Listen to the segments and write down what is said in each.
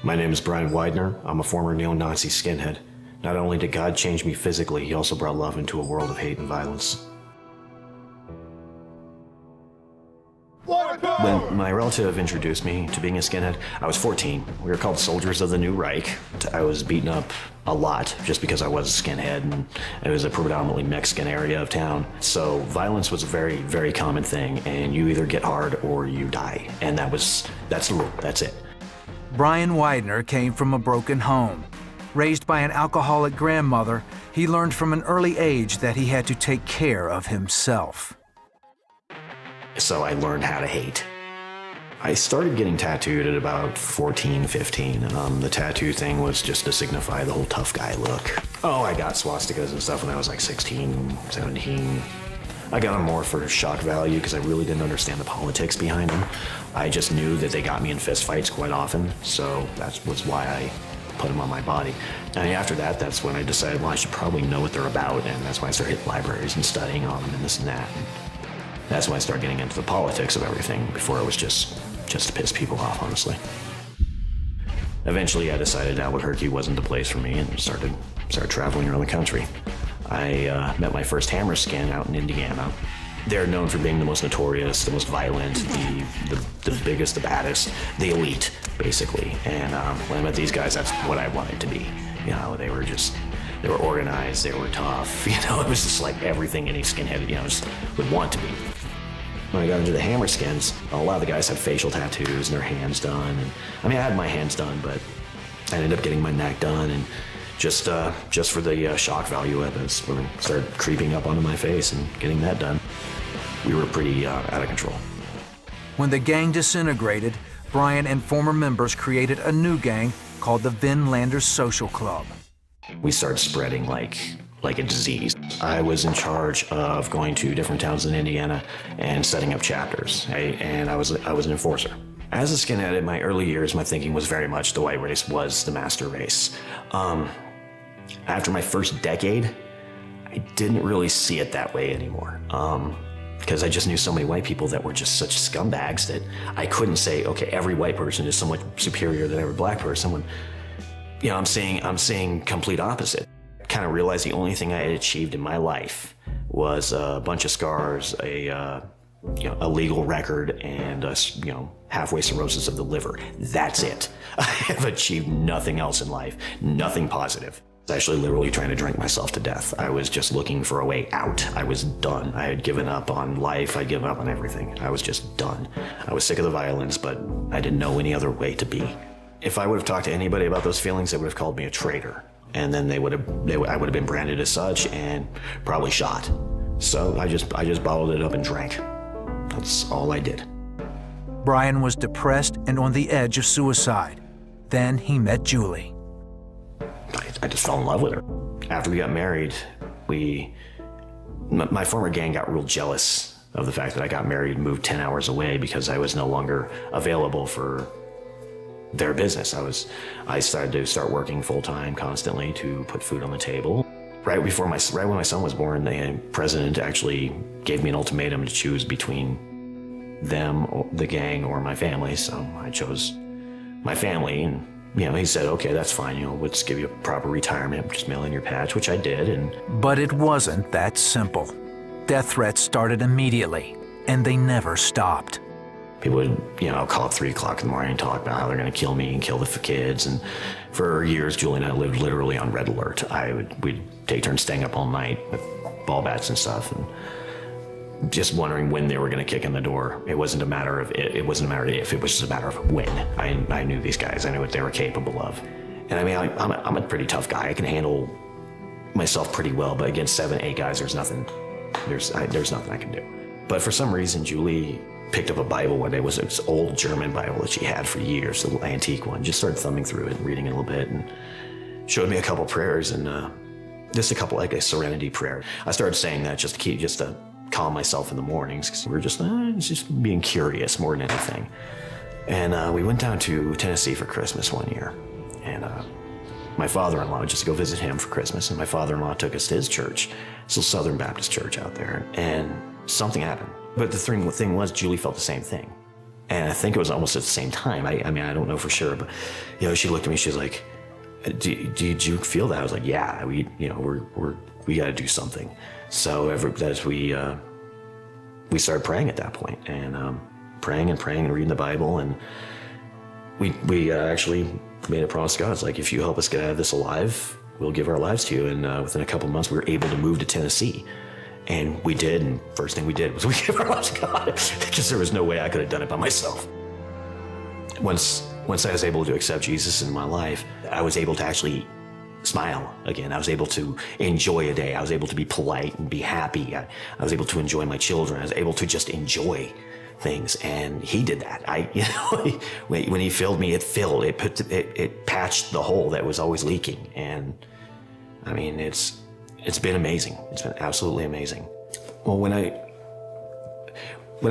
My name is Brian Widener. I'm a former neo-Nazi skinhead. Not only did God change me physically, he also brought love into a world of hate and violence. When my relative introduced me to being a skinhead, I was 14. We were called Soldiers of the New Reich. I was beaten up a lot just because I was a skinhead, and it was a predominantly Mexican area of town. So violence was a very, very common thing, and you either get hard or you die. And that's the rule, that's it. Brian Widener came from a broken home. Raised by an alcoholic grandmother, he learned from an early age that he had to take care of himself. So I learned how to hate. I started getting tattooed at about 14, 15. The tattoo thing was just to signify the whole tough guy look. Oh, I got swastikas and stuff when I was like 16, 17. I got them more for shock value because I really didn't understand the politics behind them. I just knew that they got me in fist fights quite often, so that was why I put them on my body. And after that, that's when I decided, well, I should probably know what they're about, and that's when I started hitting libraries and studying on them and this and that. And that's when I started getting into the politics of everything. Before it was just to piss people off, honestly. Eventually, I decided Albuquerque wasn't the place for me and started traveling around the country. I met my first hammer skin out in Indiana. They're known for being the most notorious, the most violent, the biggest, the baddest, the elite, basically. And when I met these guys, that's what I wanted to be. You know, they were organized, they were tough. You know, it was just like everything any skinhead, you know, just would want to be. When I got into the hammer skins, a lot of the guys had facial tattoos and their hands done. And I mean, I had my hands done, but I ended up getting my neck done, and just for the shock value of it, when it started creeping up onto my face and getting that done, we were pretty out of control. When the gang disintegrated, Brian and former members created a new gang called the Vinlanders Social Club. We started spreading like a disease. I was in charge of going to different towns in Indiana and setting up chapters, and I was an enforcer. As a skinhead in my early years, my thinking was very much the white race was the master race. After my first decade, I didn't really see it that way anymore. Because I just knew so many white people that were just such scumbags that I couldn't say, okay, every white person is so much superior than every black person. When, you know, I'm saying complete opposite. Kind of realized the only thing I had achieved in my life was a bunch of scars, a legal record, and halfway cirrhosis of the liver. That's it. I have achieved nothing else in life, nothing positive. I was actually literally trying to drink myself to death. I was just looking for a way out. I was done. I had given up on life. I'd given up on everything. I was just done. I was sick of the violence, but I didn't know any other way to be. If I would have talked to anybody about those feelings, they would have called me a traitor. And then I would have been branded as such and probably shot. So I just bottled it up and drank. That's all I did. Brian was depressed and on the edge of suicide. Then he met Julie. I just fell in love with her. After we got married, my former gang got real jealous of the fact that I got married and moved 10 hours away because I was no longer available for their business. I started to working full-time constantly to put food on the table. Right when my son was born, the president actually gave me an ultimatum to choose between them, the gang, or my family. So I chose my family, and he said, okay, that's fine. Let's give you a proper retirement. Just mail in your patch, which I did. But it wasn't that simple. Death threats started immediately, and they never stopped. People would, call up 3 o'clock in the morning and talk about how they're going to kill me and kill the kids. And for years, Julie and I lived literally on red alert. We'd take turns staying up all night with ball bats and stuff, and just wondering when they were going to kick in the door. It wasn't a matter of if, it was just a matter of when. I knew these guys. I knew what they were capable of. And I'm a pretty tough guy. I can handle myself pretty well, but against 7, 8 guys, there's nothing I can do. But for some reason, Julie picked up a Bible one day. It was this old German Bible that she had for years, a little antique one. Just started thumbing through it and reading it a little bit, and showed me a couple prayers, and just a couple, like a serenity prayer. I started saying that just to calm myself in the mornings, because we were just being curious more than anything. And we went down to Tennessee for Christmas one year, and my father-in-law, just to go visit him for Christmas, and my father-in-law took us to his church. It's a Southern Baptist church out there, and something happened. But the thing was, Julie felt the same thing. And I think it was almost at the same time. I mean, I don't know for sure, but, you know, she looked at me, she's like, did you feel that? I was like, yeah, we got to do something. So as we started praying at that point, and praying and reading the Bible, and we actually made a promise to God. It's like, if you help us get out of this alive, we'll give our lives to you. And within a couple of months, we were able to move to Tennessee. And we did, and first thing we did was we gave our lives to God, because there was no way I could have done it by myself. Once I was able to accept Jesus in my life, I was able to actually smile again. I was able to enjoy a day. I was able to be polite and be happy. I was able to enjoy my children. I was able to just enjoy things, and he did that. When he filled me, it filled. It patched the hole that was always leaking, and I mean, it's been amazing. It's been absolutely amazing. Well, when I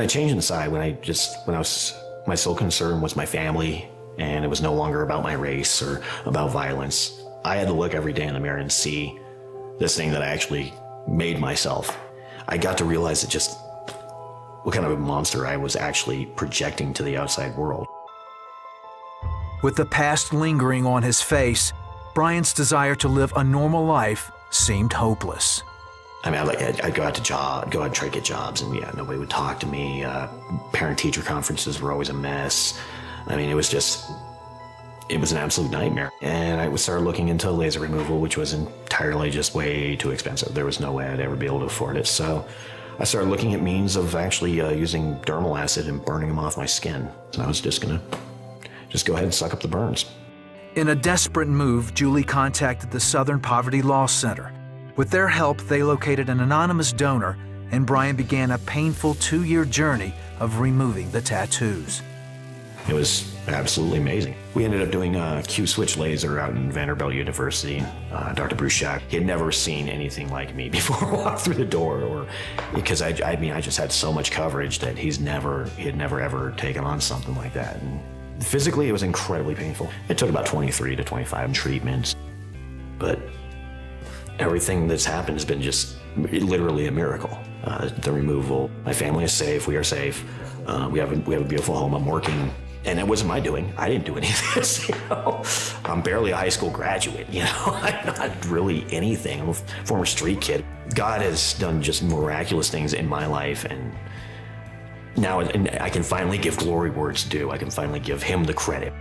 changed inside, my sole concern was my family, and it was no longer about my race or about violence. I had to look every day in the mirror and see this thing that I actually made myself. I got to realize just what kind of a monster I was actually projecting to the outside world. With the past lingering on his face, Brian's desire to live a normal life seemed hopeless. I mean, I'd go out and try to get jobs, and yeah, nobody would talk to me. Parent-teacher conferences were always a mess. I mean, it was an absolute nightmare. And I started looking into laser removal, which was entirely just way too expensive. There was no way I'd ever be able to afford it. So I started looking at means of actually using dermal acid and burning them off my skin. And I was just gonna go ahead and suck up the burns. In a desperate move, Julie contacted the Southern Poverty Law Center. With their help, they located an anonymous donor, and Brian began a painful 2-year journey of removing the tattoos. It was absolutely amazing. We ended up doing a Q-switch laser out in Vanderbilt University. Dr. Bruce Shack, he had never seen anything like me before I walked through the door, because I just had so much coverage that he had never ever taken on something like that. And physically, it was incredibly painful. It took about 23 to 25 treatments, but everything that's happened has been just literally a miracle. The removal, my family is safe, we are safe. We have a beautiful home, I'm working. And it wasn't my doing. I didn't do any of this, you know. I'm barely a high school graduate, you know. I'm not really anything. I'm a former street kid. God has done just miraculous things in my life, and now I can finally give glory where it's due. I can finally give him the credit.